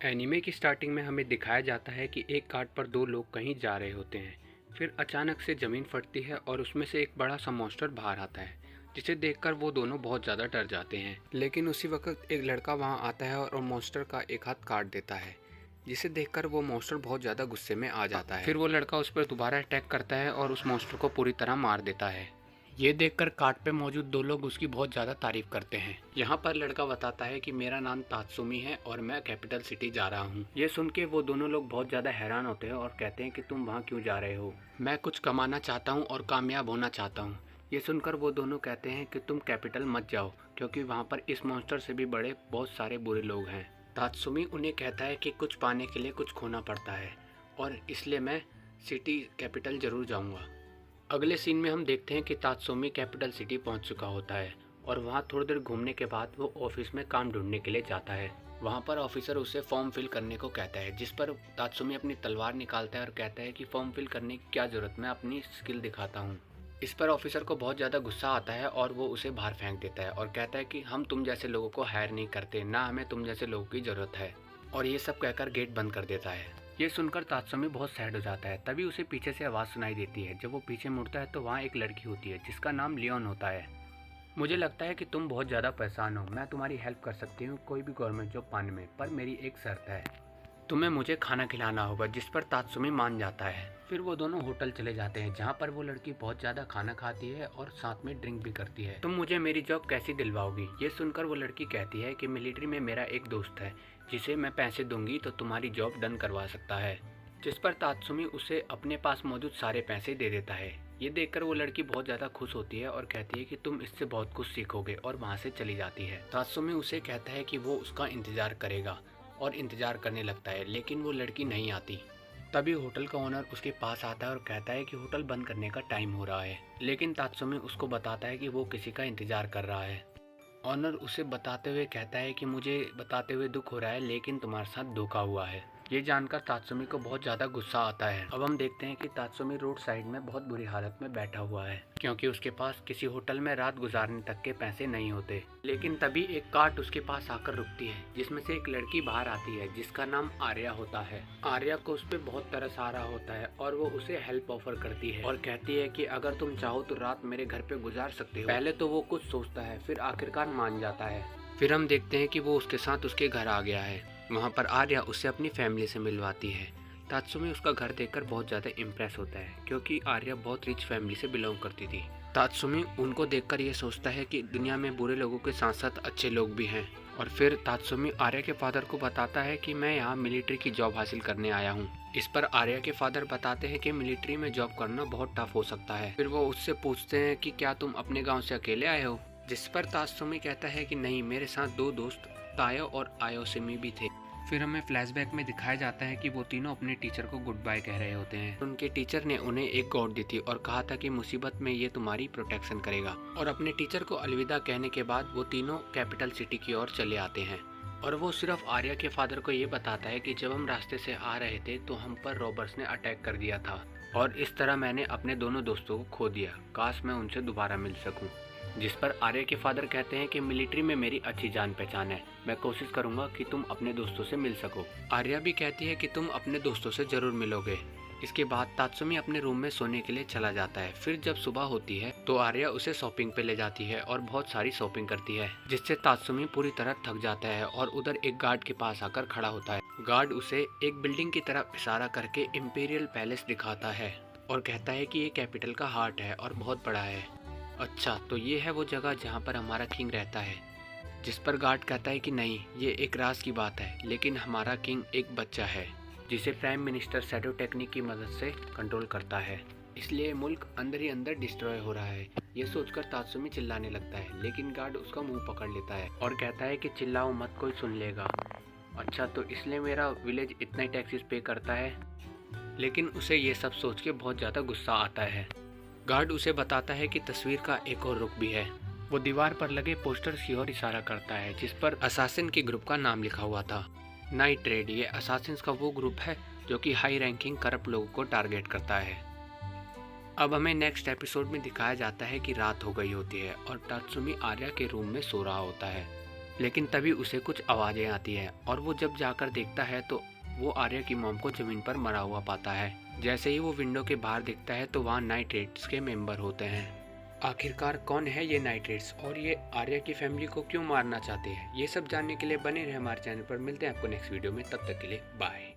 Anime की starting में हमें दिखाया जाता है कि एक कार्ट पर दो लोग कहीं जा रहे होते हैं। फिर अचानक से ज़मीन फटती है और उसमें से एक बड़ा सा मॉन्स्टर बाहर आता है, जिसे देखकर वो दोनों बहुत ज़्यादा डर जाते हैं। लेकिन उसी वक्त एक लड़का वहाँ आता है और मॉन्स्टर का एक हाथ काट देता है, जिसे देखकर वो मॉन्स्टर बहुत ज़्यादा गुस्से में आ जाता है। फिर वो लड़का उस पर दोबारा अटैक करता है और उस मॉन्स्टर को पूरी तरह मार देता है। ये देखकर कार्ट पे मौजूद दो लोग उसकी बहुत ज़्यादा तारीफ करते हैं। यहाँ पर लड़का बताता है कि मेरा नाम तात्सुमी है और मैं कैपिटल सिटी जा रहा हूँ। ये सुन के वो दोनों लोग बहुत ज़्यादा हैरान होते हैं और कहते हैं कि तुम वहाँ क्यों जा रहे हो। मैं कुछ कमाना चाहता हूँ और कामयाब होना चाहता हूँ। ये सुनकर वो दोनों कहते हैं कि तुम कैपिटल मत जाओ, क्योंकि वहाँ पर इस मॉन्स्टर से भी बड़े बहुत सारे बुरे लोग हैं। तात्सुमी उन्हें कहता है कि कुछ पाने के लिए कुछ खोना पड़ता है और इसलिए मैं सिटी कैपिटल ज़रूर जाऊँगा। अगले सीन में हम देखते हैं कि तात्सुमी कैपिटल सिटी पहुंच चुका होता है और वहां थोड़ी देर घूमने के बाद वो ऑफिस में काम ढूंढने के लिए जाता है। वहां पर ऑफिसर उसे फॉर्म फिल करने को कहता है, जिस पर तात्सुमी अपनी तलवार निकालता है और कहता है कि फॉर्म फिल करने की क्या ज़रूरत, मैं अपनी स्किल दिखाता हूँ। इस पर ऑफिसर को बहुत ज़्यादा गुस्सा आता है और वो उसे बाहर फेंक देता है और कहता है कि हम तुम जैसे लोगों को हायर नहीं करते, ना हमें तुम जैसे लोगों की ज़रूरत है। और ये सब कहकर गेट बंद कर देता है। ये सुनकर तात्सुमी बहुत सैड हो जाता है। तभी उसे पीछे से आवाज़ सुनाई देती है। जब वो पीछे मुड़ता है तो वहाँ एक लड़की होती है जिसका नाम लियोन होता है। मुझे लगता है कि तुम बहुत ज़्यादा परेशान हो, मैं तुम्हारी हेल्प कर सकती हूँ कोई भी गवर्नमेंट जॉब पाने में, पर मेरी एक शर्त है, तुम्हें मुझे खाना खिलाना होगा। जिस पर तात्सुमी मान जाता है। फिर वो दोनों होटल चले जाते हैं, जहाँ पर वो लड़की बहुत ज़्यादा खाना खाती है और साथ में ड्रिंक भी करती है। तुम मुझे मेरी जॉब कैसी दिलवाओगी? ये सुनकर वो लड़की कहती है कि मिलिट्री में मेरा एक दोस्त है जिसे मैं पैसे दूंगी तो तुम्हारी जॉब डन करवा सकता है। जिस पर तात्सुमी उसे अपने पास मौजूद सारे पैसे दे देता है। ये देखकर वो लड़की बहुत ज़्यादा खुश होती है और कहती है कि तुम इससे बहुत कुछ सीखोगे, और वहाँ से चली जाती है। तात्सुमी उसे कहता है कि वो उसका इंतज़ार करेगा और इंतज़ार करने लगता है, लेकिन वो लड़की नहीं आती। तभी होटल का ओनर उसके पास आता है और कहता है कि होटल बंद करने का टाइम हो रहा है, लेकिन तात्सुमी उसको बताता है कि वो किसी का इंतज़ार कर रहा है। ऑनर उसे बताते हुए कहता है कि मुझे बताते हुए दुख हो रहा है, लेकिन तुम्हारे साथ धोखा हुआ है। ये जानकर तात्सुमी को बहुत ज़्यादा गुस्सा आता है। अब हम देखते हैं कि तात्सुमी रोड साइड में बहुत बुरी हालत में बैठा हुआ है, क्योंकि उसके पास किसी होटल में रात गुजारने तक के पैसे नहीं होते। लेकिन तभी एक कार्ट उसके पास आकर रुकती है, जिसमें से एक लड़की बाहर आती है जिसका नाम आर्या होता है। आर्या को उस पर बहुत तरस आ रहा होता है और वो उसे हेल्प ऑफर करती है और कहती है कि अगर तुम चाहो तो रात मेरे घर पे गुजार सकते हो। पहले तो वो कुछ सोचता है, फिर आखिरकार मान जाता है। फिर हम देखते हैं कि वो उसके साथ उसके घर आ गया है। वहाँ पर आर्या उसे अपनी फैमिली से मिलवाती है। तात्सुमी उसका घर देखकर बहुत ज़्यादा इम्प्रेस होता है, क्योंकि आर्या बहुत रिच फैमिली से बिलोंग करती थी। तात्सुमी उनको देखकर ये सोचता है कि दुनिया में बुरे लोगों के साथ साथ अच्छे लोग भी हैं। और फिर तात्सुमी आर्या के फादर को बताता है कि मैं यहाँ मिलिट्री की जॉब हासिल करने आया हूँ। इस पर आर्या के फादर बताते हैं कि मिलिट्री में जॉब करना बहुत टफ हो सकता है। फिर वो उससे पूछते हैं कि क्या तुम अपने गाँव से अकेले आए हो? जिस पर तात्सुमी कहता है कि नहीं, मेरे साथ दो दोस्त तायो और आयोसिमी भी थे। फिर हमें फ्लैशबैक में दिखाया जाता है कि वो तीनों अपने टीचर को गुड बाय कह रहे होते हैं। उनके टीचर ने उन्हें एक गॉड दी थी और कहा था कि मुसीबत में ये तुम्हारी प्रोटेक्शन करेगा। और अपने टीचर को अलविदा कहने के बाद वो तीनों कैपिटल सिटी की ओर चले आते हैं। और वो सिर्फ आर्या के फादर को ये बताता है कि जब हम रास्ते से आ रहे थे तो हम पर रॉबर्स ने अटैक कर दिया था और इस तरह मैंने अपने दोनों दोस्तों को खो दिया। काश मैं उनसे दोबारा मिल सकूं। जिस पर आर्या के फादर कहते हैं कि मिलिट्री में मेरी अच्छी जान पहचान है, मैं कोशिश करूंगा कि तुम अपने दोस्तों से मिल सको। आर्या भी कहती है कि तुम अपने दोस्तों से जरूर मिलोगे। इसके बाद तात्सुमी अपने रूम में सोने के लिए चला जाता है। फिर जब सुबह होती है तो आर्या उसे शॉपिंग पे ले जाती है और बहुत सारी शॉपिंग करती है, जिससे तात्सुमी पूरी तरह थक जाता है और उधर एक गार्ड के पास आकर खड़ा होता है। गार्ड उसे एक बिल्डिंग की तरफ इशारा करके इम्पीरियल पैलेस दिखाता है और कहता है कि ये कैपिटल का हार्ट है और बहुत बड़ा है। अच्छा, तो ये है वो जगह जहाँ पर हमारा किंग रहता है। जिस पर गार्ड कहता है कि नहीं, ये एक राज की बात है, लेकिन हमारा किंग एक बच्चा है जिसे प्राइम मिनिस्टर शैडो टेक्निक की मदद से कंट्रोल करता है, इसलिए मुल्क अंदर ही अंदर डिस्ट्रॉय हो रहा है। ये सोचकर तात्सुमी चिल्लाने लगता है, लेकिन गार्ड उसका मुंह पकड़ लेता है और कहता है कि चिल्लाओ मत, कोई सुन लेगा। अच्छा, तो इसलिए मेरा विलेज इतना ही टैक्सेस पे करता है। लेकिन उसे ये सब सोच के बहुत ज़्यादा गुस्सा आता है। गार्ड उसे बताता है कि तस्वीर का एक और रुख भी है। वो दीवार पर लगे पोस्टर की ओर इशारा करता है, जिस पर असासिन के ग्रुप का नाम लिखा हुआ था। नाइट रेड, ये असासिन्स का वो ग्रुप है जो कि हाई रैंकिंग करप्ट लोगों को टारगेट करता है। अब हमें नेक्स्ट एपिसोड में दिखाया जाता है कि रात हो गई होती है और तात्सुमी आर्या के रूम में सो रहा होता है। लेकिन तभी उसे कुछ आवाज़ें आती है और वो जब जाकर देखता है तो वो आर्या की मॉम को ज़मीन पर मरा हुआ पाता है। जैसे ही वो विंडो के बाहर दिखता है तो वहाँ नाइट्रेट्स के मेंबर होते हैं। आखिरकार कौन है ये नाइट्रेट्स और ये आर्या की फैमिली को क्यों मारना चाहते हैं, ये सब जानने के लिए बने रहे हमारे चैनल पर। मिलते हैं आपको नेक्स्ट वीडियो में, तब तक के लिए बाय।